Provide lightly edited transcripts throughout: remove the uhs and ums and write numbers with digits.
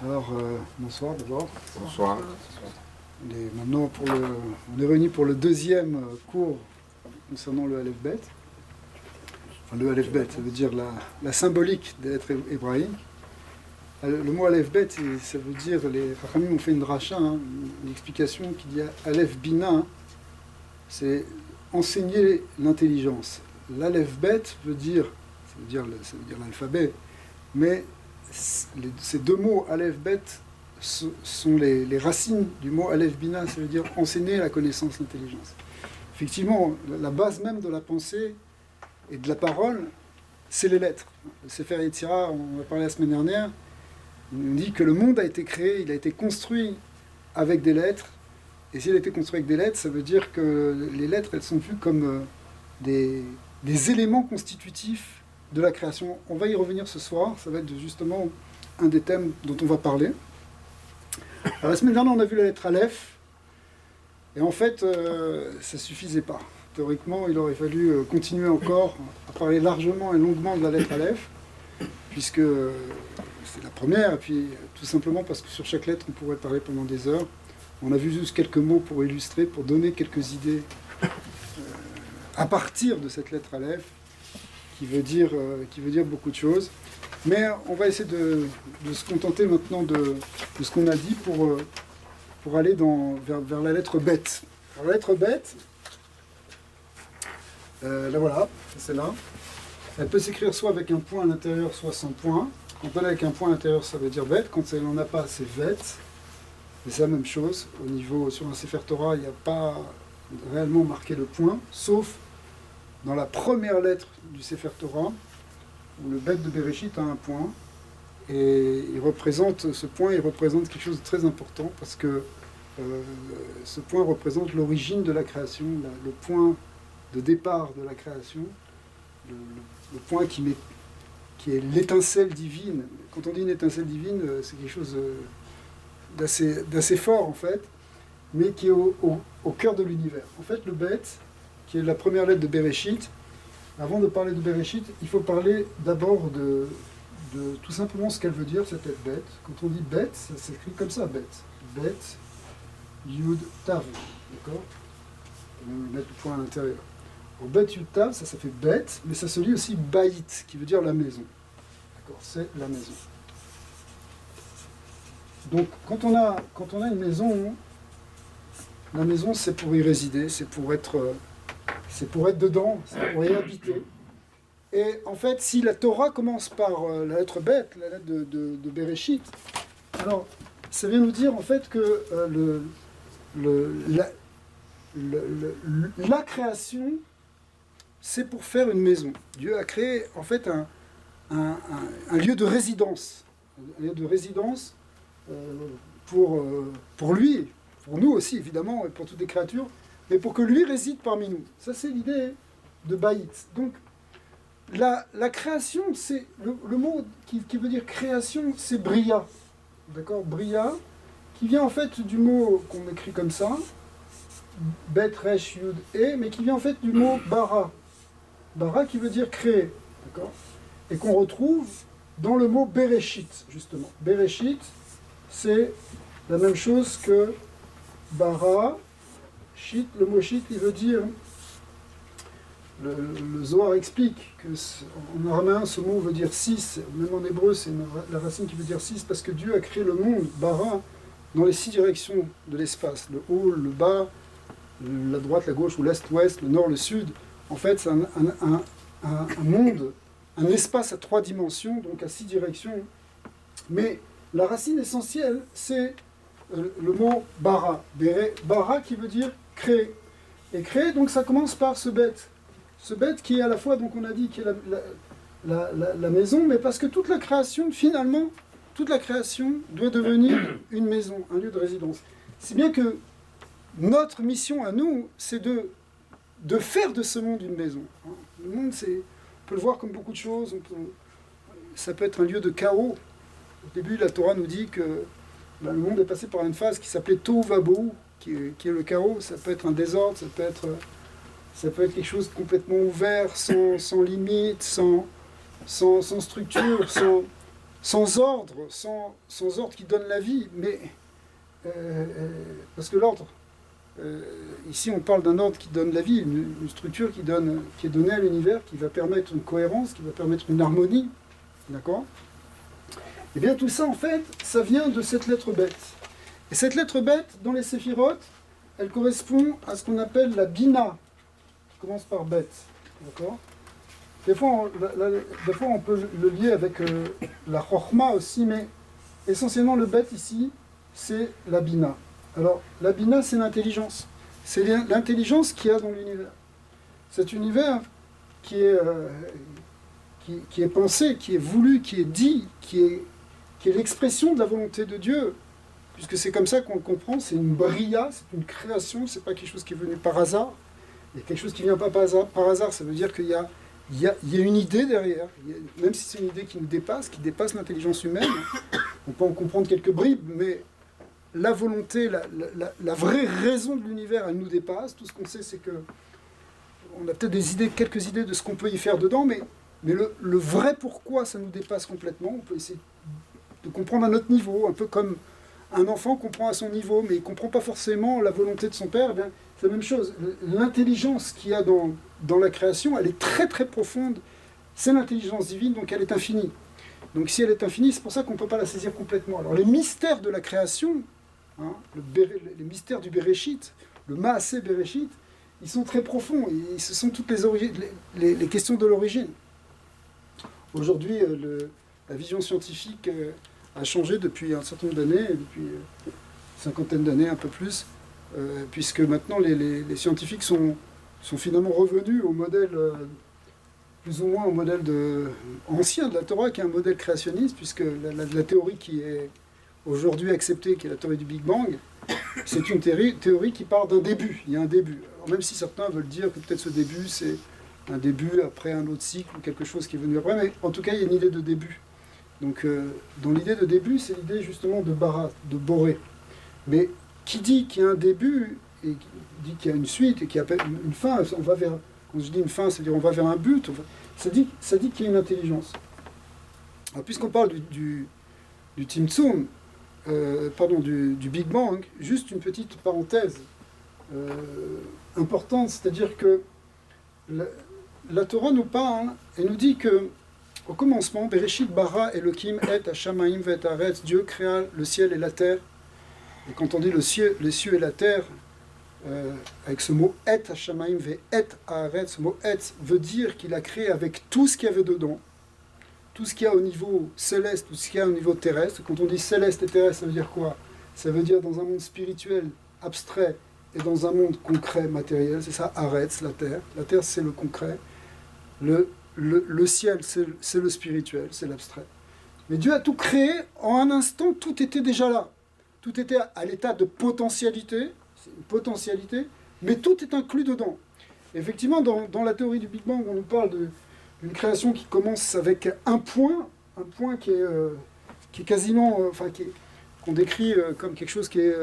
Alors, bonsoir d'abord. Bonsoir. Maintenant, on est réunis pour le deuxième cours concernant le Aleph Bet. Enfin, le Aleph Bet, ça veut dire la symbolique des lettres hébraïques. Le mot Aleph Bet, ça veut dire, les Rachamim ont fait une dracha, une explication qui dit Aleph Bina, c'est enseigner l'intelligence. L'Aleph Bet veut dire, ça veut dire l'alphabet, mais ces deux mots, Aleph Bet, sont les racines du mot Aleph Bina, ça veut dire enseigner la connaissance, l'intelligence. Effectivement, la base même de la pensée et de la parole, c'est les lettres. Le Sefer Yetzira, on a parlé la semaine dernière, il nous dit que le monde a été créé, il a été construit avec des lettres, et s'il a été construit avec des lettres, ça veut dire que les lettres, elles sont vues comme des éléments constitutifs de la création. On va y revenir ce soir, ça va être justement un des thèmes dont on va parler. Alors, la semaine dernière, on a vu la lettre Aleph, et en fait, ça ne suffisait pas. Théoriquement, il aurait fallu continuer encore à parler largement et longuement de la lettre Aleph, puisque c'est la première, et puis tout simplement parce que sur chaque lettre, on pourrait parler pendant des heures. On a vu juste quelques mots pour illustrer, pour donner quelques idées à partir de cette lettre Aleph, qui veut dire beaucoup de choses. Mais on va essayer de se contenter maintenant de ce qu'on a dit pour aller vers la lettre Bet. Alors, la lettre Bet, là voilà, c'est là. Elle peut s'écrire soit avec un point à l'intérieur, soit sans point. Quand elle est avec un point à l'intérieur, ça veut dire Bet. Quand elle n'en a pas, c'est Vet. Et c'est la même chose. Au niveau, sur un Sefer Torah, il n'y a pas réellement marqué le point, sauf dans la première lettre du Sefer Torah, où le Bet de Bereshit a un point. Et ce point, il représente quelque chose de très important, parce que ce point représente l'origine de la création, le point de départ de la création, le point qui est l'étincelle divine. Quand on dit une étincelle divine, c'est quelque chose d'assez fort en fait, mais qui est au cœur de l'univers. En fait, le Bet, qui est la première lettre de Bereshit, avant de parler de Bereshit, il faut parler d'abord de tout simplement ce qu'elle veut dire, cette lettre Bet. Quand on dit Bet, ça s'écrit comme ça, Bet. Bet, Yud, Tav. D'accord ? On va mettre le point à l'intérieur. Alors, Bet, Yud, Tav, ça fait Bet, mais ça se lit aussi Baït, qui veut dire la maison. D'accord ? C'est la maison. Donc, quand on a une maison, la maison, c'est pour y résider, c'est pour être dedans, c'est pour y habiter. Et en fait, si la Torah commence par la lettre Bet, la lettre de Bereshit, alors ça vient nous dire en fait que la création, c'est pour faire une maison. Dieu a créé en fait un lieu de résidence, pour lui, pour nous aussi évidemment, et pour toutes les créatures, mais pour que lui réside parmi nous. Ça, c'est l'idée de Baït. Donc, la création, c'est le mot qui veut dire création, c'est Bria. D'accord ? Bria, qui vient en fait du mot qu'on écrit comme ça, Bet, Resh, Yud, E, mais qui vient en fait du mot Bara. Bara qui veut dire créer. D'accord ? Et qu'on retrouve dans le mot Bereshit, justement. Bereshit, c'est la même chose que Bara. Shit, le mot Shit, il veut dire... Le Zohar explique qu'en araméen, ce mot veut dire 6, même en hébreu, c'est la racine qui veut dire 6, parce que Dieu a créé le monde, bara, dans les 6 directions de l'espace, le haut, le bas, la droite, la gauche, ou l'est, l'ouest, le nord, le sud. En fait, c'est un monde, un espace à 3 dimensions, donc à 6 directions. Mais la racine essentielle, c'est le mot bara, bara qui veut dire créer. Et créer, donc ça commence par ce bête. Ce bête qui est à la fois, donc on a dit, qui est la maison, mais parce que toute la création, finalement, toute la création doit devenir une maison, un lieu de résidence. C'est bien que notre mission à nous, c'est de faire de ce monde une maison. Le monde, on peut le voir comme beaucoup de choses. Ça peut être un lieu de chaos. Au début, la Torah nous dit que le monde est passé par une phase qui s'appelait Tohu Vabohu, qui est le chaos. Ça peut être un désordre, ça peut être quelque chose de complètement ouvert, sans limite, sans structure, sans ordre, sans ordre qui donne la vie, mais parce que l'ordre, ici on parle d'un ordre qui donne la vie, une structure qui est donnée à l'univers, qui va permettre une cohérence, qui va permettre une harmonie, d'accord? Et bien tout ça en fait, ça vient de cette lettre bête. Et cette lettre bête, dans les séphirotes, elle correspond à ce qu'on appelle la bina, qui commence par bête, d'accord? Des fois, on peut le lier avec la chorma aussi, mais essentiellement le bête ici, c'est la bina. Alors, la bina, c'est l'intelligence. C'est l'intelligence qu'il y a dans l'univers. Cet univers qui est pensé, qui est voulu, qui est dit, qui est l'expression de la volonté de Dieu, puisque c'est comme ça qu'on le comprend, c'est une bria, c'est une création, c'est pas quelque chose qui est venu par hasard. Il y a quelque chose qui vient pas par hasard, ça veut dire qu'il y a une idée derrière, même si c'est une idée qui nous dépasse, qui dépasse l'intelligence humaine. On peut en comprendre quelques bribes, mais la volonté, la vraie raison de l'univers, elle nous dépasse. Tout ce qu'on sait, c'est que on a peut-être quelques idées de ce qu'on peut y faire dedans, mais le vrai pourquoi, ça nous dépasse complètement. On peut essayer de comprendre à notre niveau, un peu comme un enfant comprend à son niveau, mais il ne comprend pas forcément la volonté de son père. Eh bien, c'est la même chose. L'intelligence qu'il y a dans la création, elle est très très profonde. C'est l'intelligence divine, donc elle est infinie. Donc si elle est infinie, c'est pour ça qu'on ne peut pas la saisir complètement. Alors les mystères de la création, hein, les mystères du Bereshit, le Maaseh Bereshit, ils sont très profonds. Et ce sont toutes les questions de l'origine. Aujourd'hui, la vision scientifique a changé depuis un certain nombre d'années, depuis une cinquantaine d'années, un peu plus, puisque maintenant les scientifiques sont finalement revenus au modèle, plus ou moins au modèle ancien de la Torah, qui est un modèle créationniste, puisque la théorie qui est aujourd'hui acceptée, qui est la théorie du Big Bang, c'est une théorie qui part d'un début. Il y a un début. Alors même si certains veulent dire que peut-être ce début, c'est un début après un autre cycle, ou quelque chose qui est venu après, mais en tout cas, il y a une idée de début. Donc, dans l'idée de début, c'est l'idée justement de Bara, de Boré. Mais qui dit qu'il y a un début, et qui dit qu'il y a une suite, et qui appelle une fin, on va vers, quand je dis une fin, c'est-à-dire on va vers un but, ça dit qu'il y a une intelligence. Alors, puisqu'on parle du Tzimtzum, du Big Bang, juste une petite parenthèse importante, c'est-à-dire que la Torah nous parle et nous dit que au commencement, Bereshit bara Elohim et Hashamaim vet haaretz, Dieu créa le ciel et la terre. Et quand on dit les cieux et la terre, avec ce mot et Hashamaim ve et haaretz, ce mot et veut dire qu'il a créé avec tout ce qu'il y avait dedans, tout ce qu'il y a au niveau céleste, tout ce qu'il y a au niveau terrestre. Quand on dit céleste et terrestre, ça veut dire quoi? Ça veut dire dans un monde spirituel, abstrait, et dans un monde concret, matériel. C'est ça, haaretz, la terre. La terre, c'est le concret. Le ciel, c'est le spirituel, c'est l'abstrait. Mais Dieu a tout créé, en un instant, tout était déjà là. Tout était à l'état de potentialité, c'est une potentialité, mais tout est inclus dedans. Et effectivement, dans la théorie du Big Bang, on nous parle d'une création qui commence avec un point qui est quasiment, qu'on décrit comme quelque chose qui est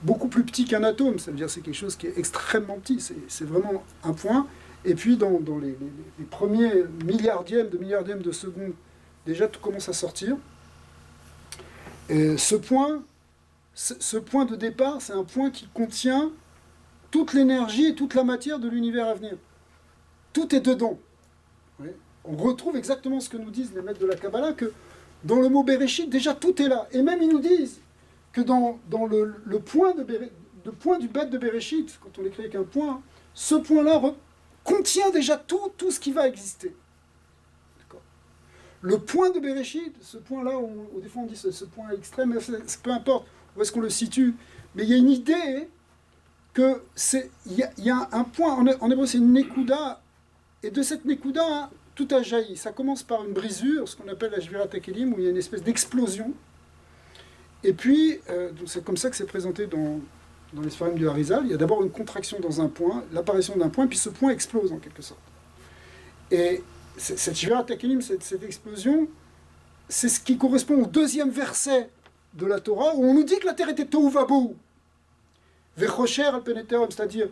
beaucoup plus petit qu'un atome. Ça veut dire que c'est quelque chose qui est extrêmement petit, c'est vraiment un point. Et puis dans les premiers milliardièmes de seconde, déjà tout commence à sortir. Et ce point de départ, c'est un point qui contient toute l'énergie et toute la matière de l'univers à venir. Tout est dedans. Oui. On retrouve exactement ce que nous disent les maîtres de la Kabbalah, que dans le mot Bereshit, déjà tout est là. Et même ils nous disent que dans le point du bête de Bereshit, quand on l'écrit avec un point, ce point-là contient déjà tout ce qui va exister. D'accord. Le point de Bereshit, ce point-là, des fois on dit ce point extrême, peu importe où est-ce qu'on le situe, mais il y a une idée que il y a un point, en hébreu c'est une nekuda, et de cette nekuda, tout a jailli. Ça commence par une brisure, ce qu'on appelle la Shvirat HaKelim, où il y a une espèce d'explosion, et puis c'est comme ça que c'est présenté dans les Sfarim du Harizal. Il y a d'abord une contraction dans un point, l'apparition d'un point, puis ce point explose en quelque sorte. Et cette Shvirat HaKelim, cette explosion, c'est ce qui correspond au deuxième verset de la Torah, où on nous dit que la terre était tohu vabohu, vechocher al peneterum, c'est-à-dire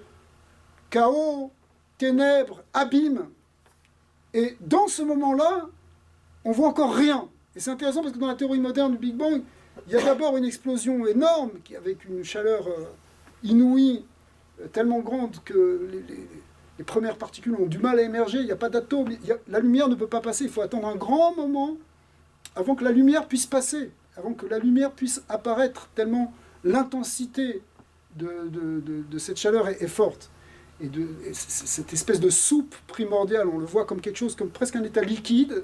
chaos, ténèbres, abîme. Et dans ce moment-là, on voit encore rien. Et c'est intéressant parce que dans la théorie moderne du Big Bang, il y a d'abord une explosion énorme, avec une chaleur inouïe, tellement grande que les premières particules ont du mal à émerger, il n'y a pas d'atomes, la lumière ne peut pas passer, il faut attendre un grand moment avant que la lumière puisse passer, avant que la lumière puisse apparaître, tellement l'intensité de cette chaleur est forte. Et cette espèce de soupe primordiale, on le voit comme quelque chose, comme presque un état liquide,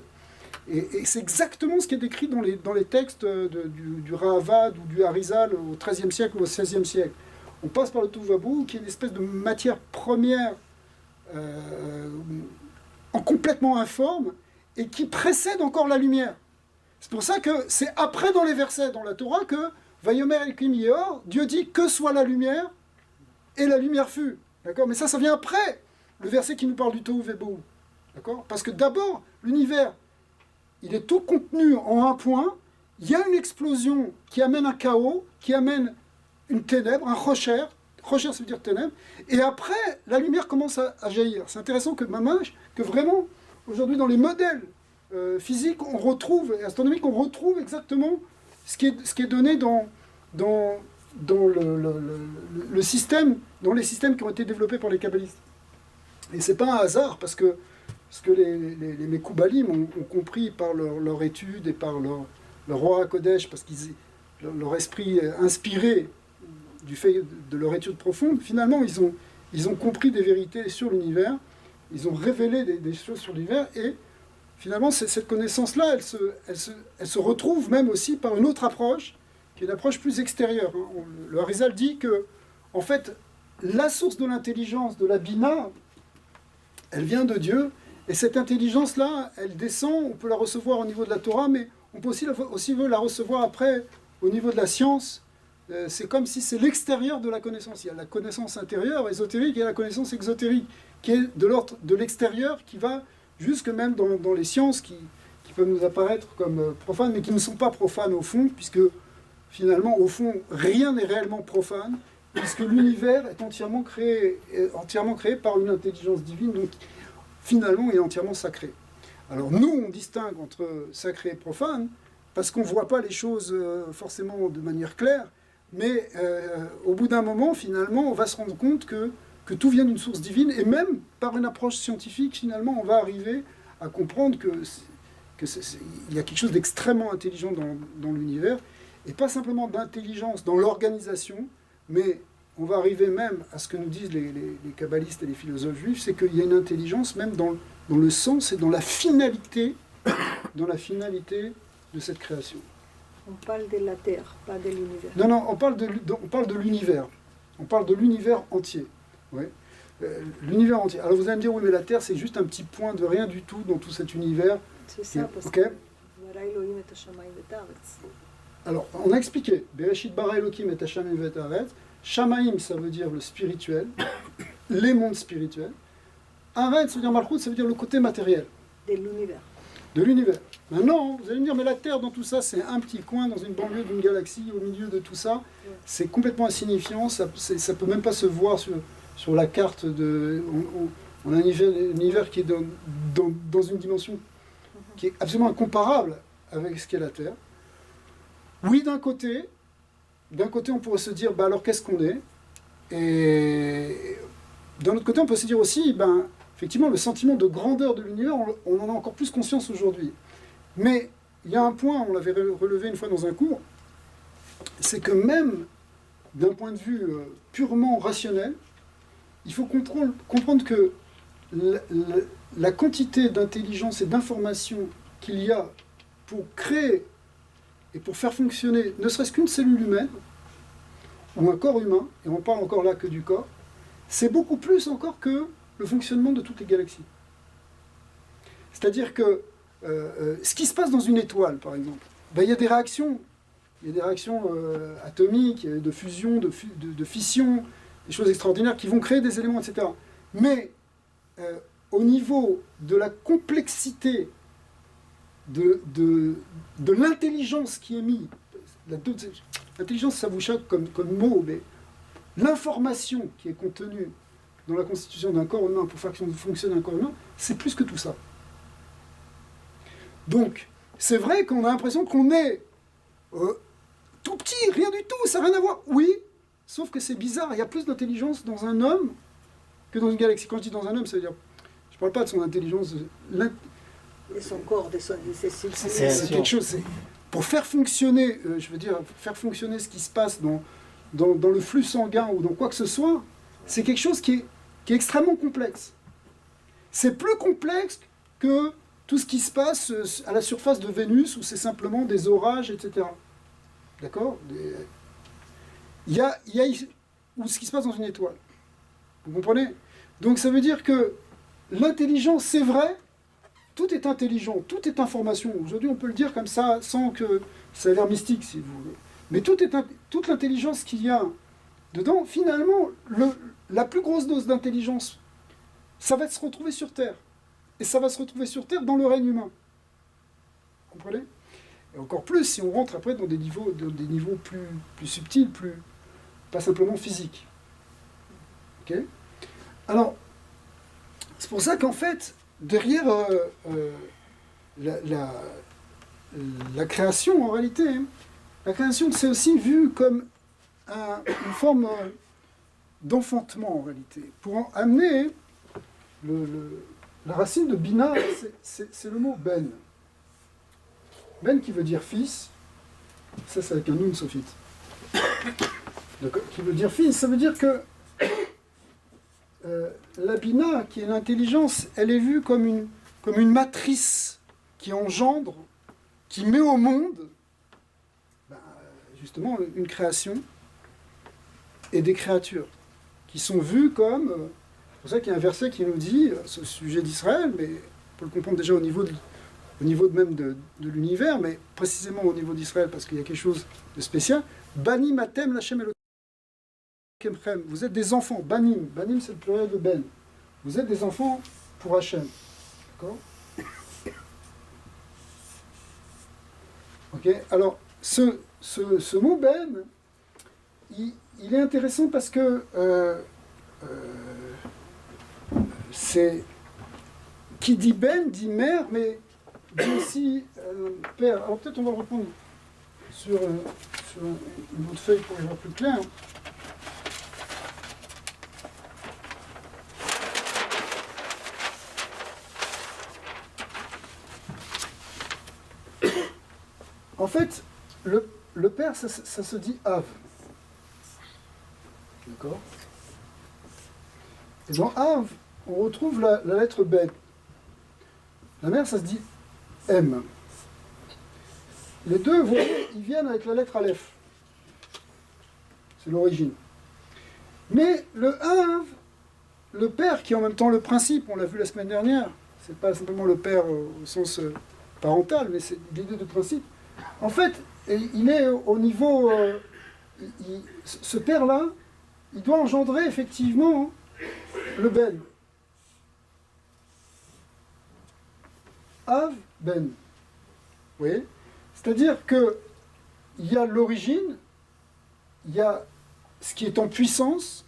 et c'est exactement ce qui est décrit dans les textes du Rahavad ou du Harizal au XIIIe siècle ou au XVIe siècle. On passe par le Tohuvabohu, qui est une espèce de matière première complètement informe, et qui précède encore la lumière. C'est pour ça que c'est après dans les versets, dans la Torah, que Vayomer Elohim Yeor, Dieu dit que soit la lumière, et la lumière fut. D'accord ? Mais ça vient après le verset qui nous parle du Tohu Vebohu. D'accord ? Parce que d'abord, l'univers, il est tout contenu en un point, il y a une explosion qui amène un chaos, qui amène une ténèbre, un rocher, rocher ça veut dire ténèbre, et après, la lumière commence à jaillir. C'est intéressant que vraiment, aujourd'hui, dans les modèles physiques, on retrouve, et astronomiques, on retrouve exactement ce qui est donné dans le système, dans les systèmes qui ont été développés par les kabbalistes. Et c'est pas un hasard, parce que les Mekoubalim ont compris par leur étude et par leur roi Kodesh, parce qu'ils leur esprit inspiré du fait de leur étude profonde, finalement ils ont compris des vérités sur l'univers, ils ont révélé des choses sur l'univers, et finalement cette connaissance-là, elle se retrouve même aussi par une autre approche, qui est une approche plus extérieure. Le Harizal dit que, en fait, la source de l'intelligence, de la Bina, elle vient de Dieu, et cette intelligence-là, elle descend, on peut la recevoir au niveau de la Torah, mais on peut aussi la recevoir après au niveau de la science. C'est comme si c'est l'extérieur de la connaissance. Il y a la connaissance intérieure, ésotérique, et la connaissance exotérique, qui est de l'ordre de l'extérieur, qui va jusque même dans les sciences qui peuvent nous apparaître comme profanes, mais qui ne sont pas profanes au fond, puisque finalement, au fond, rien n'est réellement profane, puisque l'univers est entièrement créé par une intelligence divine, donc finalement, il est entièrement sacré. Alors nous, on distingue entre sacré et profane, parce qu'on ne voit pas les choses forcément de manière claire, mais au bout d'un moment, finalement, on va se rendre compte que tout vient d'une source divine, et même par une approche scientifique, finalement, on va arriver à comprendre il y a quelque chose d'extrêmement intelligent dans l'univers, et pas simplement d'intelligence dans l'organisation, mais on va arriver même à ce que nous disent les kabbalistes et les philosophes juifs, c'est qu'il y a une intelligence même dans le sens et dans la finalité de cette création. On parle de la Terre, pas de l'univers. Non, on parle de l'univers. On parle de l'univers entier. Ouais. L'univers entier. Alors vous allez me dire, oui, mais la Terre, c'est juste un petit point de rien du tout dans tout cet univers. C'est ça, parce okay. que... Alors, on a expliqué. Bereshit bara Elokim et Hashamayim vet haaretz. Shamaim, ça veut dire le spirituel, les mondes spirituels. Haaretz, ça veut dire Malchut, ça veut dire le côté matériel. De l'univers. Maintenant, vous allez me dire, mais la Terre dans tout ça, c'est un petit coin dans une banlieue d'une galaxie, au milieu de tout ça. C'est complètement insignifiant, ça peut même pas se voir sur la carte. On a un univers qui est dans une dimension qui est absolument incomparable avec ce qu'est la Terre. Oui, d'un côté, on pourrait se dire, alors qu'est-ce qu'on est ? Et d'un autre côté, on peut se dire aussi, effectivement, le sentiment de grandeur de l'univers, on en a encore plus conscience aujourd'hui. Mais il y a un point, on l'avait relevé une fois dans un cours, c'est que même d'un point de vue purement rationnel, il faut comprendre que la quantité d'intelligence et d'information qu'il y a pour créer et pour faire fonctionner ne serait-ce qu'une cellule humaine, ou un corps humain, et on parle encore là que du corps, c'est beaucoup plus encore que le fonctionnement de toutes les galaxies. C'est-à-dire que ce qui se passe dans une étoile, par exemple, il y a des réactions, atomiques, de fusion, de fission, des choses extraordinaires qui vont créer des éléments, etc. Mais au niveau de la complexité de l'intelligence qui est mise, l'intelligence ça vous choque comme mot, mais l'information qui est contenue dans la constitution d'un corps humain pour faire fonctionner un corps humain, c'est plus que tout ça. Donc, c'est vrai qu'on a l'impression qu'on est tout petit, rien du tout, ça n'a rien à voir. Oui, sauf que c'est bizarre, il y a plus d'intelligence dans un homme que dans une galaxie. Quand je dis dans un homme, ça veut dire, je ne parle pas de son intelligence, Et son corps, de ses c'est quelque chose, pour faire fonctionner, faire fonctionner ce qui se passe dans le flux sanguin ou dans quoi que ce soit, c'est quelque chose qui est extrêmement complexe. C'est plus complexe que tout ce qui se passe à la surface de Vénus, où c'est simplement des orages, etc. D'accord ? Il y a ou ce qui se passe dans une étoile. Vous comprenez ? Donc ça veut dire que l'intelligence, c'est vrai, tout est intelligent, tout est information. Aujourd'hui, on peut le dire comme ça, sans que ça ait l'air mystique, si vous voulez. Mais toute l'intelligence qu'il y a dedans, finalement, la plus grosse dose d'intelligence, ça va se retrouver sur Terre. Et ça va se retrouver sur Terre dans le règne humain. Vous comprenez ? Et encore plus si on rentre après dans des niveaux plus subtils, pas simplement physiques. Ok ? Alors, c'est pour ça qu'en fait, derrière la création, en réalité, la création, c'est aussi vu comme une forme d'enfantement, en réalité. Pour amener la racine de Bina, c'est le mot Ben. Ben qui veut dire fils, ça c'est avec un nun sophite. Qui veut dire fils, ça veut dire que la Bina, qui est l'intelligence, elle est vue comme une matrice qui engendre, qui met au monde, justement, une création et des créatures, qui sont vues comme... c'est pour ça qu'il y a un verset qui nous dit, ce sujet d'Israël, mais on peut le comprendre déjà au niveau même de l'univers, mais précisément au niveau d'Israël, parce qu'il y a quelque chose de spécial. Banim atem lachem Elokem. Vous êtes des enfants. Banim. Banim, c'est le pluriel de Ben. Vous êtes des enfants pour Hachem. D'accord ? Ok. Alors, ce mot Ben, il est intéressant parce que c'est... Qui dit Ben, dit mère, mais dit aussi père. Alors peut-être on va le reprendre sur une autre feuille pour y voir plus clair. En fait, le père, ça se dit Av. D'accord ? Et dans Av, on retrouve la lettre Bet. La mère, ça se dit M. Les deux, vous voyez, ils viennent avec la lettre Aleph. C'est l'origine. Mais le Av, le père, qui est en même temps le principe, on l'a vu la semaine dernière, c'est pas simplement le père au sens parental, mais c'est l'idée de principe. En fait, il est au niveau... ce père-là, il doit engendrer effectivement le Ben. Av, Ben. Vous voyez ? C'est-à-dire qu'il y a l'origine, il y a ce qui est en puissance,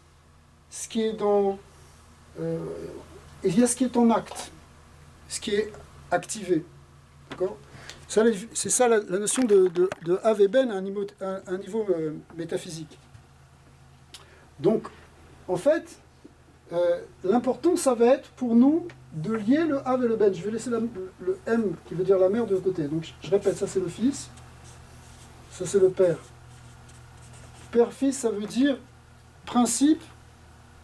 ce qui est dans... et il y a ce qui est en acte, ce qui est activé. D'accord ? C'est ça la notion de Av et Ben à un niveau métaphysique. Donc, en fait, l'important, ça va être pour nous de lier le Av et le Ben. Je vais laisser le M qui veut dire la mère de côté. Donc, je répète, ça c'est le fils, ça c'est le père. Père-fils, ça veut dire principe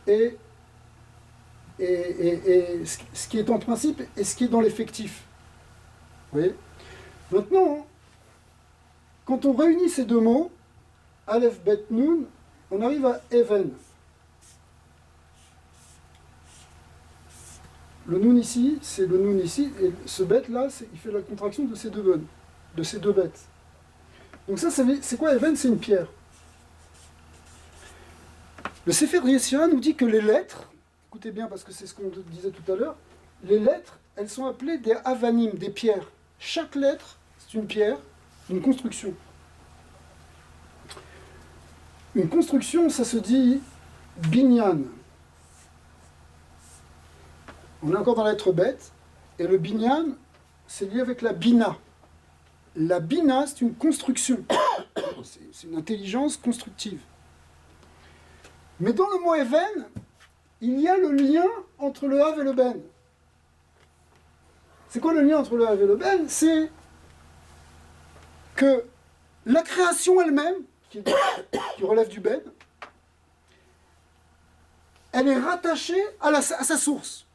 et ce qui est en principe et ce qui est dans l'effectif. Vous voyez ? Maintenant, quand on réunit ces deux mots, Aleph, Bet, Nun, on arrive à Even. Le Nun ici, c'est le Nun ici, et ce Bet là, il fait la contraction de ces deux bêtes. Donc ça, c'est quoi Even ? C'est une pierre. Le Sefer Yetzirah nous dit que les lettres, écoutez bien parce que c'est ce qu'on disait tout à l'heure, les lettres, elles sont appelées des avanim, des pierres. Chaque lettre, c'est une pierre, une construction. Une construction, ça se dit binyan. On est encore dans la lettre bête, et le binyan, c'est lié avec la bina. la Bina, c'est une construction. C'est une intelligence constructive. Mais dans le mot Even, il y a le lien entre le Hav et le Ben. C'est quoi le lien entre le Hav et le Ben? C'est que la création elle-même, qui relève du Ben, elle est rattachée à sa source.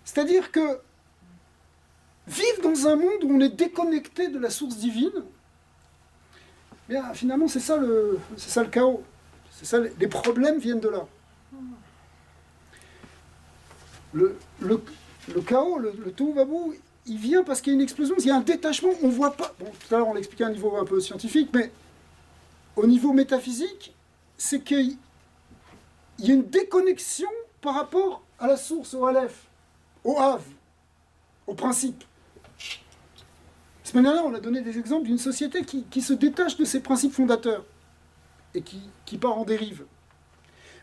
C'est-à-dire que vivre dans un monde où on est déconnecté de la source divine, bien, finalement, c'est ça le chaos. C'est ça, les problèmes viennent de là. Le chaos, le tohu vabou, il vient parce qu'il y a une explosion, il y a un détachement, on ne voit pas. Bon, tout à l'heure, on l'expliquait à un niveau un peu scientifique, mais au niveau métaphysique, c'est qu'il y a une déconnexion par rapport à la source, au Aleph, au Hav, au principe. La semaine dernière, on a donné des exemples d'une société qui se détache de ses principes fondateurs et qui part en dérive.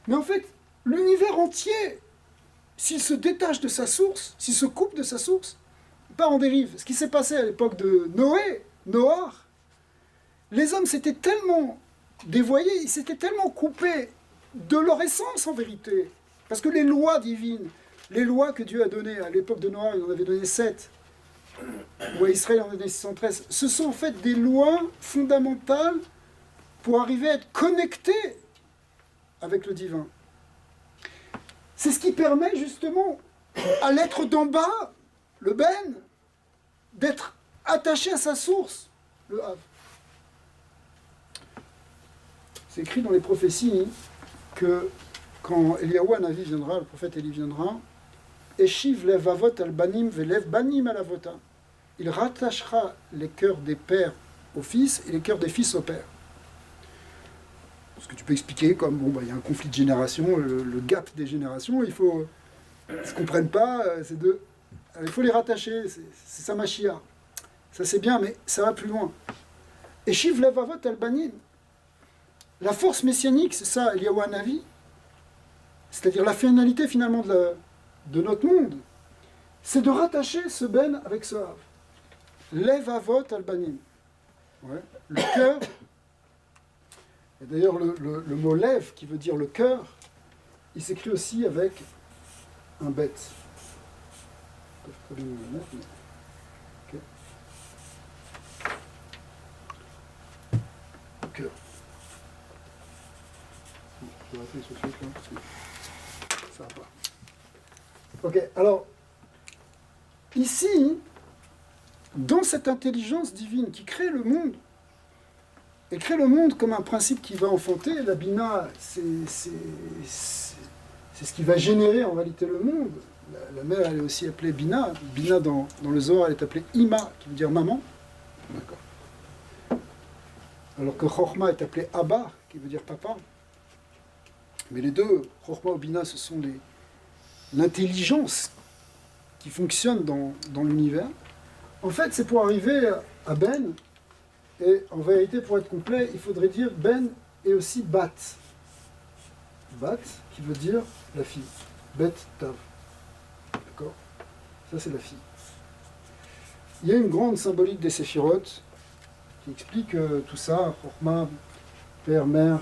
Mais en fait, l'univers entier, s'il se détache de sa source, s'il se coupe de sa source, part en dérive. Ce qui s'est passé à l'époque de Noah, les hommes s'étaient tellement dévoyés, ils s'étaient tellement coupés de leur essence en vérité. Parce que les lois divines, les lois que Dieu a données à l'époque de Noah, il en avait donné 7, ou à Israël il en a donné 613, ce sont en fait des lois fondamentales pour arriver à être connecté avec le divin. C'est ce qui permet justement à l'être d'en bas, le Ben, d'être attaché à sa source, le Hav. C'est écrit dans les prophéties que quand Eliyahu Hanavi viendra, le prophète Élie viendra, Eshiv lev avot al banim velev banim al avota. Il rattachera les cœurs des pères aux fils et les cœurs des fils aux pères. Ce que tu peux expliquer comme, il y a un conflit de génération, le gap des générations, ils ne se comprennent pas, il faut les rattacher, c'est sa machia. Ça c'est bien, mais ça va plus loin. Eshiv lev avot al banim. La force messianique, c'est ça, Eliyahu Hanavi, c'est-à-dire la finalité finalement de notre monde, c'est de rattacher ce Ben avec ce Hav. Lev avot al banim. Ouais. Le cœur, et d'ailleurs le mot Lev, qui veut dire le cœur, il s'écrit aussi avec un bet. Okay. Le cœur. Je vais arrêter sur ce truc là, parce que ça va pas. Ok, alors, ici, dans cette intelligence divine qui crée le monde, et crée le monde comme un principe qui va enfanter, la Bina, c'est ce qui va générer en réalité le monde. La mère, elle est aussi appelée Bina. Bina, dans le Zohar, elle est appelée Ima, qui veut dire maman. D'accord. Alors que Chochma est appelée Abba, qui veut dire papa. Mais les deux, Chochma et Bina, ce sont l'intelligence qui fonctionne dans l'univers. En fait, c'est pour arriver à Ben, et en vérité, pour être complet, il faudrait dire Ben et aussi Bat. Bat, qui veut dire la fille. Bet Tav. D'accord? Ça, c'est la fille. Il y a une grande symbolique des séphirotes qui explique tout ça, Chochma, père, mère,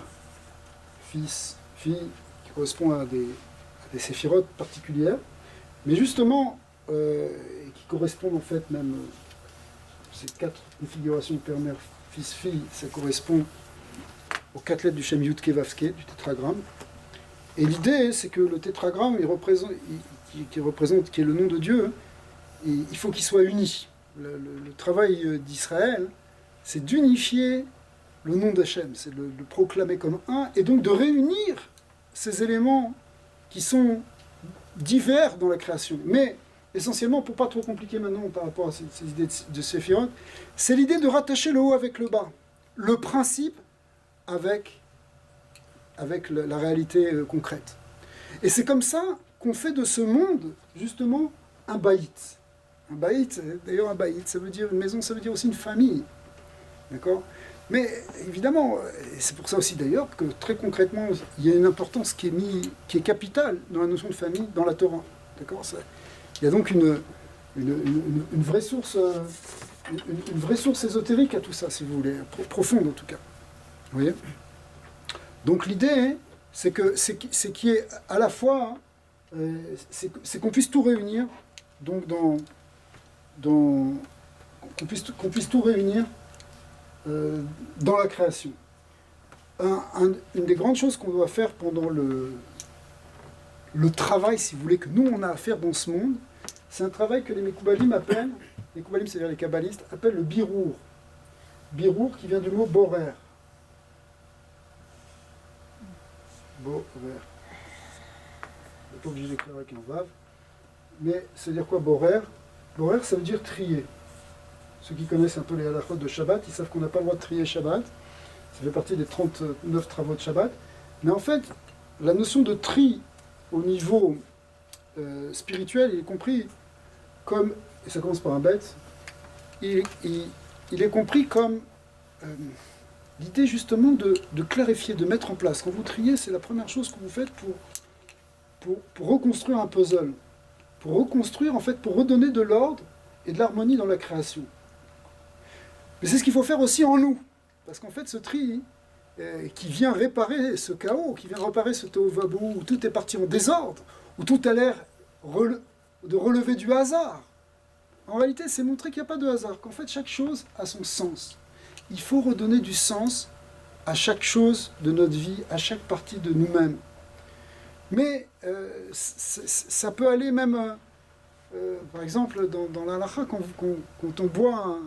fils, fille, qui correspond à des séphirotes particulières, mais justement, et qui correspondent en fait même, ces 4 configurations père, mère, fils, fille, ça correspond aux 4 lettres du Shem Yud Ke Vav Ke, du tétragramme. Et l'idée, c'est que le tétragramme, qui est le nom de Dieu, il faut qu'il soit uni. Le travail d'Israël, c'est d'unifier le nom d'Hachem, c'est de le proclamer comme un, et donc de réunir ces éléments qui sont divers dans la création. Mais essentiellement, pour ne pas trop compliquer maintenant par rapport à ces idées de Séphirot, c'est l'idée de rattacher le haut avec le bas, le principe avec la réalité concrète. Et c'est comme ça qu'on fait de ce monde, justement, un baït. Un baït, d'ailleurs un baït, ça veut dire une maison, ça veut dire aussi une famille. D'accord ? Mais évidemment, et c'est pour ça aussi d'ailleurs que très concrètement, il y a une importance qui est capitale dans la notion de famille dans la Torah. D'accord ? Il y a donc une vraie source une vraie source ésotérique à tout ça, si vous voulez, profonde en tout cas. Vous voyez? Donc l'idée, c'est qu'il y ait à la fois, c'est qu'on puisse tout réunir, donc qu'on puisse tout réunir dans la création. Une des grandes choses qu'on doit faire pendant le travail, si vous voulez, que nous on a à faire dans ce monde, c'est un travail que les Mekoubalim appellent, les Mekoubalim, c'est-à-dire les kabbalistes, appellent le birour. Birour qui vient du mot borer. Borer. On n'est pas obligé d'écrire avec un vav. Mais ça veut dire quoi, borer? Borer, ça veut dire trier. Ceux qui connaissent un peu les halachot de Shabbat, ils savent qu'on n'a pas le droit de trier Shabbat. Ça fait partie des 39 travaux de Shabbat. Mais en fait, la notion de tri au niveau spirituel, il est compris comme, et ça commence par un bête, il est compris comme l'idée justement de clarifier, de mettre en place. Quand vous triez, c'est la première chose que vous faites pour reconstruire un puzzle. Pour reconstruire, en fait, pour redonner de l'ordre et de l'harmonie dans la création. Mais c'est ce qu'il faut faire aussi en nous. Parce qu'en fait, ce tri qui vient réparer ce chaos, qui vient réparer ce tohu-vabou, où tout est parti en désordre, où tout a l'air de relever du hasard. En réalité, c'est montrer qu'il n'y a pas de hasard, qu'en fait, chaque chose a son sens. Il faut redonner du sens à chaque chose de notre vie, à chaque partie de nous-mêmes. Mais ça peut aller même, par exemple, dans l'halakha, quand on boit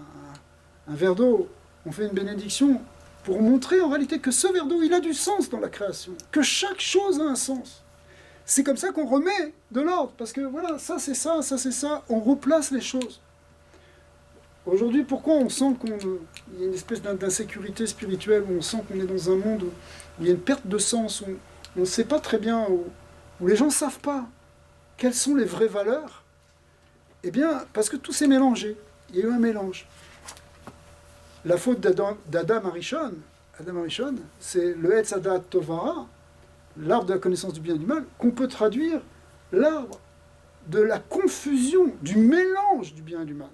un verre d'eau, on fait une bénédiction pour montrer en réalité que ce verre d'eau, il a du sens dans la création, que chaque chose a un sens. C'est comme ça qu'on remet de l'ordre, parce que voilà, ça c'est ça, on replace les choses. Aujourd'hui, pourquoi on sent qu'il y a une espèce d'insécurité spirituelle, où on sent qu'on est dans un monde où il y a une perte de sens, où on ne sait pas très bien, où les gens ne savent pas quelles sont les vraies valeurs? Eh bien, parce que tout s'est mélangé. Il y a eu un mélange. La faute d'Adam Arishon, c'est le Etz Hadat Tovara, l'arbre de la connaissance du bien et du mal, qu'on peut traduire l'arbre de la confusion, du mélange du bien et du mal.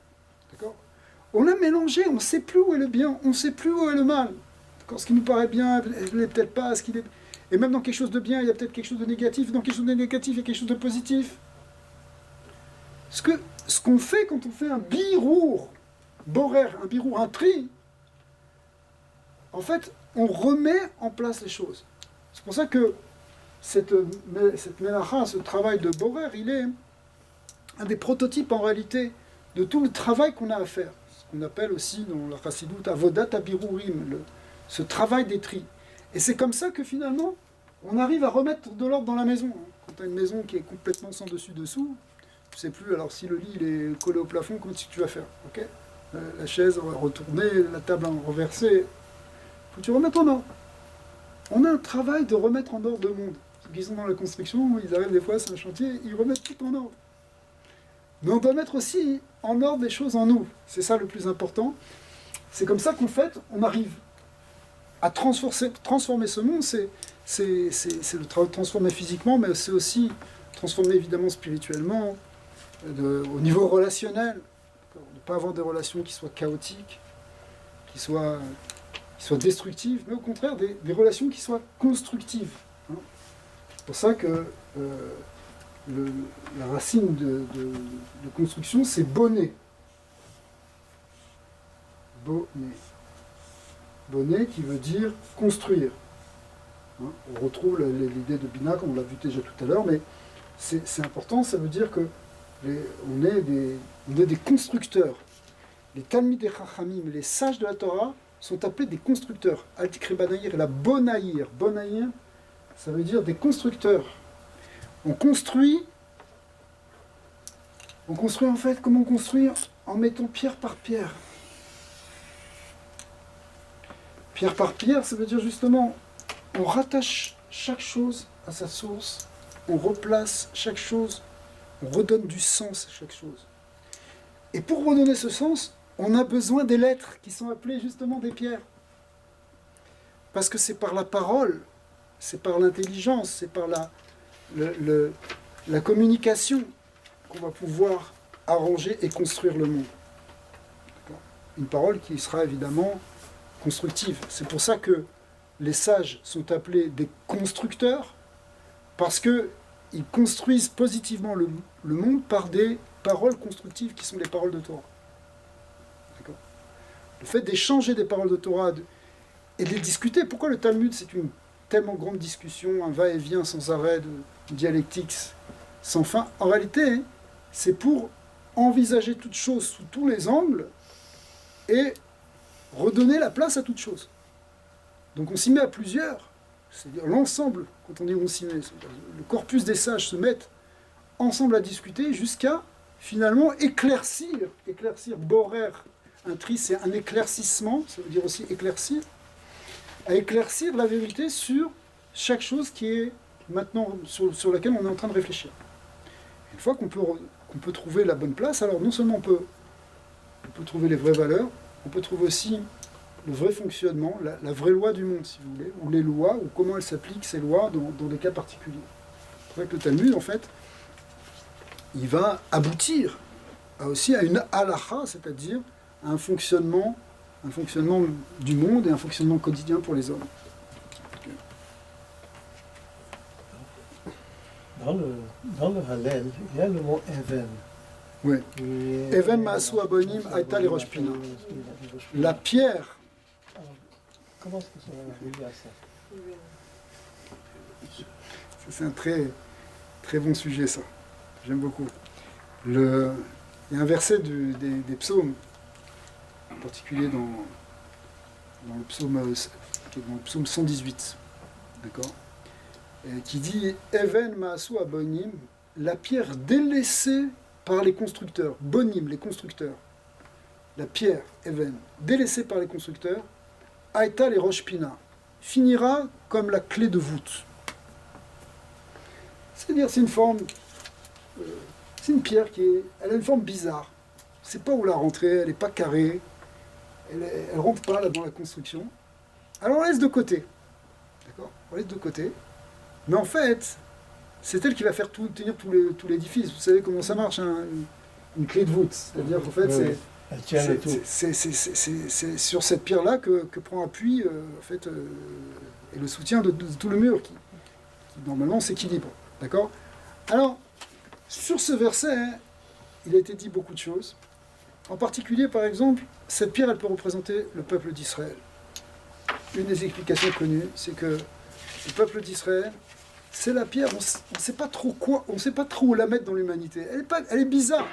D'accord? On a mélangé, on ne sait plus où est le bien, on ne sait plus où est le mal. Quand ce qui nous paraît bien, il n'est peut-être pas ce qu'il est. Et même dans quelque chose de bien, il y a peut-être quelque chose de négatif. Dans quelque chose de négatif, il y a quelque chose de positif. Ce qu'on fait quand on fait un birour, un tri, en fait, on remet en place les choses. C'est pour ça que cette mélacha, ce travail de borer, il est un des prototypes en réalité de tout le travail qu'on a à faire. Ce qu'on appelle aussi dans la chassidoute avodat abirurim, ce travail des tris. Et c'est comme ça que finalement, on arrive à remettre de l'ordre dans la maison. Quand tu as une maison qui est complètement sans dessus-dessous, tu ne sais plus, alors si le lit il est collé au plafond, comment tu vas faire? Okay, la chaise retournée, la table renversée, faut que tu remettes en ordre. On a un travail de remettre en ordre le monde. Ceux qui sont dans la construction, ils arrivent des fois, c'est un chantier, ils remettent tout en ordre. Mais on doit mettre aussi en ordre les choses en nous. C'est ça le plus important. C'est comme ça qu'en fait, on arrive à transformer ce monde. C'est le travail de transformer physiquement, mais c'est aussi transformer évidemment spirituellement, au niveau relationnel. Ne pas avoir des relations qui soient chaotiques, qui soient destructives, mais au contraire des relations qui soient constructives. Hein. C'est pour ça que la racine de construction, c'est bonnet. Bonnet. Bonnet qui veut dire construire. Hein. On retrouve l'idée de Bina, comme on l'a vu déjà tout à l'heure, mais c'est important, ça veut dire que on est des constructeurs. Les Talmidei Chachamim, les sages de la Torah, sont appelés des constructeurs. Al-Tikri Banayir et la Bonaïr. Bonaïr, ça veut dire des constructeurs. On construit en fait, comment construire? En mettant pierre par pierre. Pierre par pierre, ça veut dire justement, on rattache chaque chose à sa source, on replace chaque chose, on redonne du sens à chaque chose. Et pour redonner ce sens, on a besoin des lettres qui sont appelées justement des pierres. Parce que c'est par la parole, c'est par l'intelligence, c'est par la communication qu'on va pouvoir arranger et construire le monde. une parole qui sera évidemment constructive. C'est pour ça que les sages sont appelés des constructeurs, parce qu'ils construisent positivement le monde par des paroles constructives qui sont les paroles de Torah. D'accord ? Le fait d'échanger des paroles de Torah et de les discuter, pourquoi le Talmud c'est une tellement grande discussion, un va-et-vient sans arrêt de dialectique sans fin? En réalité, c'est pour envisager toute chose sous tous les angles et redonner la place à toute chose. Donc on s'y met à plusieurs, c'est-à-dire l'ensemble, quand on dit on s'y met, le corpus des sages se mettent ensemble à discuter jusqu'à finalement éclaircir, borer, un tri c'est un éclaircissement, ça veut dire aussi éclaircir, à éclaircir la vérité sur chaque chose qui est maintenant, sur laquelle on est en train de réfléchir. Une fois qu'on peut trouver la bonne place, alors non seulement on peut trouver les vraies valeurs, on peut trouver aussi le vrai fonctionnement, la vraie loi du monde, si vous voulez, ou les lois, ou comment elles s'appliquent, ces lois, dans des cas particuliers. C'est vrai que le Talmud, en fait, il va aboutir aussi à une halakha, c'est-à-dire à un fonctionnement du monde et un fonctionnement quotidien pour les hommes. Dans le Hallel, il y a le mot Even. Oui. Even Maasu Abonim Aïta les Rosh Pina. La pierre. Alors, comment est-ce que ça va arriver à ça? C'est un très, très bon sujet, ça. J'aime beaucoup. Il y a un verset des psaumes, en particulier dans le psaume 118, d'accord, qui dit « Even Maasu Abonim » la pierre délaissée par les constructeurs, Bonim, les constructeurs. La pierre, Even, délaissée par les constructeurs, Aïta les Rosh Pina, finira comme la clé de voûte. C'est-à-dire, c'est une forme, c'est une pierre elle a une forme bizarre. On ne sait pas où la rentrer, elle n'est pas carrée, elle ne rentre pas là dans la construction. Alors on laisse de côté, d'accord ? On laisse de côté, mais en fait, c'est elle qui va faire tenir tout l'édifice. Vous savez comment ça marche, hein, une clé de voûte. C'est-à-dire qu'en fait, c'est sur cette pierre-là que prend appui en fait, et le soutien de tout le mur qui normalement s'équilibre. D'accord ? Alors, sur ce verset, hein, il a été dit beaucoup de choses. En particulier, par exemple, cette pierre, elle peut représenter le peuple d'Israël. Une des explications connues, c'est que le peuple d'Israël, c'est la pierre, on ne sait pas trop où la mettre dans l'humanité. Elle est bizarre,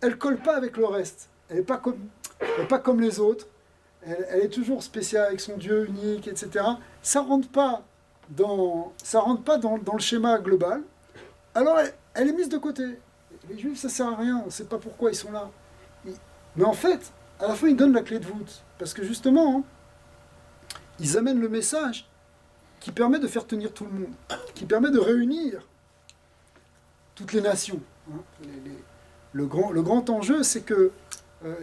elle ne colle pas avec le reste. Elle n'est pas comme les autres. Elle est toujours spéciale avec son Dieu unique, etc. Ça ne rentre pas dans le schéma global. Alors elle est mise de côté. Les Juifs, ça ne sert à rien, on ne sait pas pourquoi ils sont là. Mais en fait, à la fin, ils donnent la clé de voûte. Parce que justement, ils amènent le message qui permet de faire tenir tout le monde, qui permet de réunir toutes les nations. Le grand enjeu, c'est que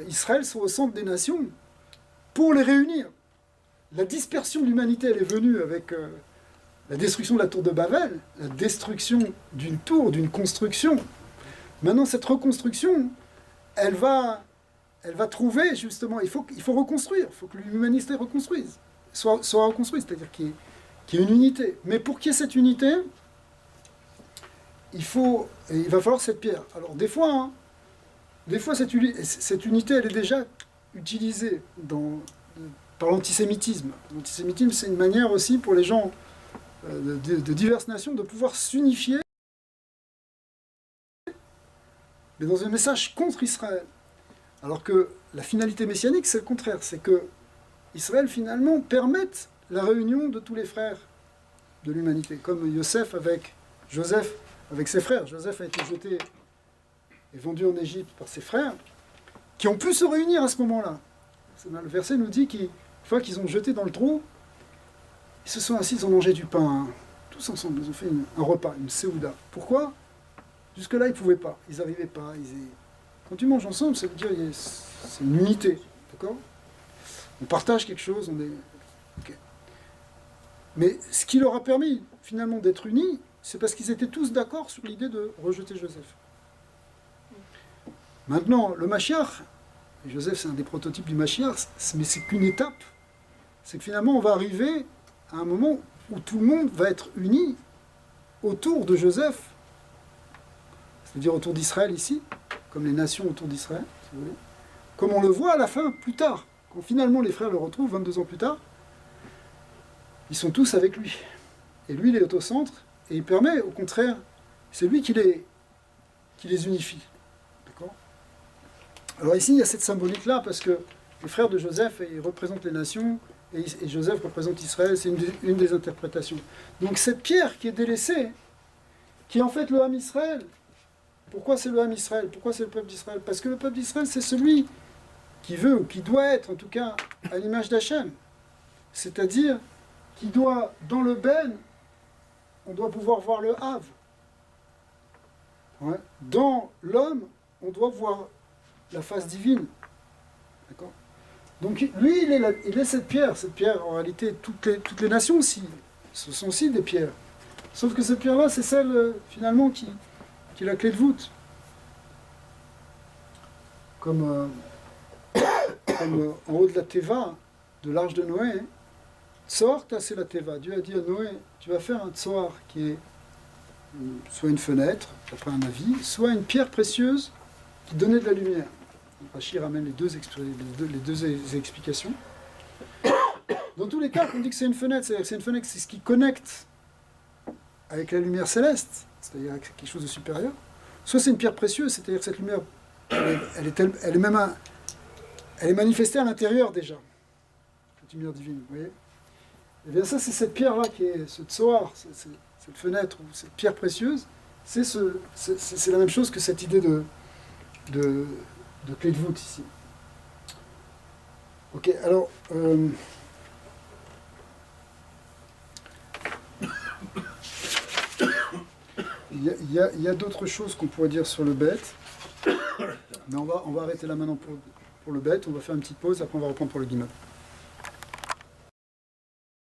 Israël soit au centre des nations pour les réunir. La dispersion de l'humanité, elle est venue avec la destruction de la tour de Babel, la destruction d'une tour, d'une construction. Maintenant, cette reconstruction, elle va trouver, justement, il faut reconstruire, il faut que l'humanité reconstruise, soit reconstruite, c'est-à-dire qu'il y ait une unité. Mais pour qu'il y ait cette unité, il va falloir cette pierre. Alors des fois cette unité, elle est déjà utilisée par l'antisémitisme. L'antisémitisme, c'est une manière aussi pour les gens de diverses nations de pouvoir s'unifier, mais dans un message contre Israël. Alors que la finalité messianique, c'est le contraire. C'est que Israël, finalement, permette la réunion de tous les frères de l'humanité. Comme Joseph avec ses frères. Joseph a été jeté et vendu en Égypte par ses frères, qui ont pu se réunir à ce moment-là. Le verset nous dit qu'une fois qu'ils ont jeté dans le trou, ils se sont assis, ils ont mangé du pain, hein, tous ensemble. Ils ont fait un repas, une séouda. Pourquoi ? Jusque-là, ils ne pouvaient pas, ils n'arrivaient pas. Quand tu manges ensemble, ça veut dire c'est une unité, d'accord ? On partage quelque chose, on est... Okay. Mais ce qui leur a permis, finalement, d'être unis, c'est parce qu'ils étaient tous d'accord sur l'idée de rejeter Joseph. Maintenant, le Mashiach, et Joseph c'est un des prototypes du Mashiach, mais c'est qu'une étape. C'est que finalement on va arriver à un moment où tout le monde va être uni autour de Joseph, c'est-à-dire autour d'Israël ici, comme les nations autour d'Israël, si vous voulez. Comme on le voit à la fin, plus tard, quand finalement les frères le retrouvent, 22 ans plus tard, ils sont tous avec lui. Et lui, il est au centre, et il permet, au contraire, c'est lui qui les unifie. D'accord ? Alors ici, il y a cette symbolique-là, parce que les frères de Joseph, ils représentent les nations, et Joseph représente Israël, c'est une des interprétations. Donc cette pierre qui est délaissée, qui est en fait le Ham Israël. Pourquoi c'est le Ham Israël ? Pourquoi c'est le peuple d'Israël ? Parce que le peuple d'Israël, c'est celui qui veut, ou qui doit être, en tout cas, à l'image d'Hachem. C'est-à-dire, qui doit, dans le Ben, on doit pouvoir voir le Hav. Ouais. Dans l'homme, on doit voir la face divine. D'accord ? Donc lui, il est cette pierre. Cette pierre, en réalité, toutes les nations aussi, ce sont aussi des pierres. Sauf que cette pierre-là, c'est celle, finalement, qui est la clé de voûte. Comme en haut de la Teva, de l'arche de Noé, hein. Tsoar, c'est la Teva. Dieu a dit à Noé, tu vas faire un Tsoar qui est soit une fenêtre, après un avis, soit une pierre précieuse qui donnait de la lumière. Rachid ramène les deux explications. Dans tous les cas, on dit que c'est une fenêtre, c'est-à-dire que c'est une fenêtre, c'est ce qui connecte avec la lumière céleste, c'est-à-dire avec quelque chose de supérieur. Soit c'est une pierre précieuse, c'est-à-dire que cette lumière, elle est manifestée à l'intérieur déjà. Cette lumière divine, vous voyez ? Et bien ça, c'est cette pierre-là qui est ce tsoar, cette fenêtre ou cette pierre précieuse. C'est la même chose que cette idée de clé de voûte ici. Ok, alors il y a d'autres choses qu'on pourrait dire sur le bête, mais on va arrêter là maintenant pour le bête. On va faire une petite pause, après on va reprendre pour le guimard.